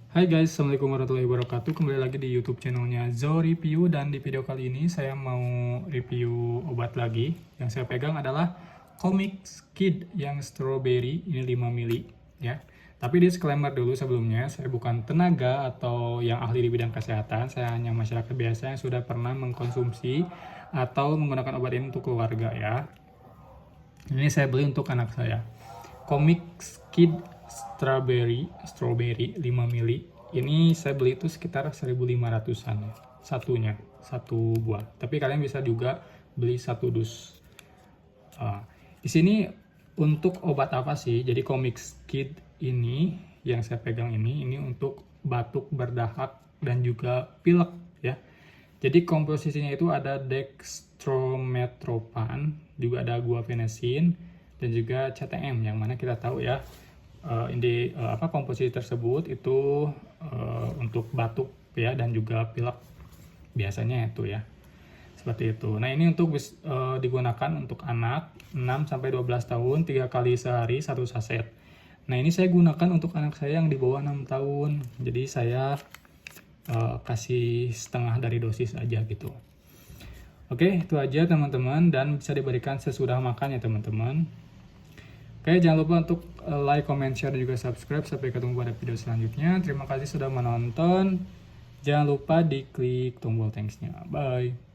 Hai guys, Assalamualaikum warahmatullahi wabarakatuh. Kembali lagi di YouTube channelnya Zo Review. Dan di video kali ini saya mau review obat lagi. Yang saya pegang adalah Comix Kid yang strawberry, ini 5 mili ya. Tapi disclaimer dulu sebelumnya, saya bukan tenaga atau yang ahli di bidang kesehatan. Saya hanya masyarakat biasa yang sudah pernah mengkonsumsi atau menggunakan obat ini untuk keluarga ya. Ini saya beli untuk anak saya. Comix Kid Strawberry 5 mili. Ini saya beli itu sekitar 1.500-an ya. Satunya, satu buah. Tapi kalian bisa juga beli satu dus. Di sini untuk obat apa sih? Jadi Comix Kid ini yang saya pegang ini untuk batuk, berdahak dan juga pilek ya. Jadi komposisinya itu ada dextrometropan, juga ada guaifenesin, dan juga CTM, yang mana kita tahu ya komposisi tersebut itu untuk batuk ya dan juga pilek biasanya itu ya. Seperti itu. Nah, ini untuk digunakan untuk anak 6-12 tahun 3 kali sehari 1 saset. Nah, ini saya gunakan untuk anak saya yang di bawah 6 tahun. Jadi saya kasih setengah dari dosis aja gitu. Oke, itu aja teman-teman, dan bisa diberikan sesudah makan ya teman-teman. Oke, jangan lupa untuk like, comment, share, dan juga subscribe. Sampai ketemu pada video selanjutnya. Terima kasih sudah menonton. Jangan lupa diklik tombol thanks-nya. Bye.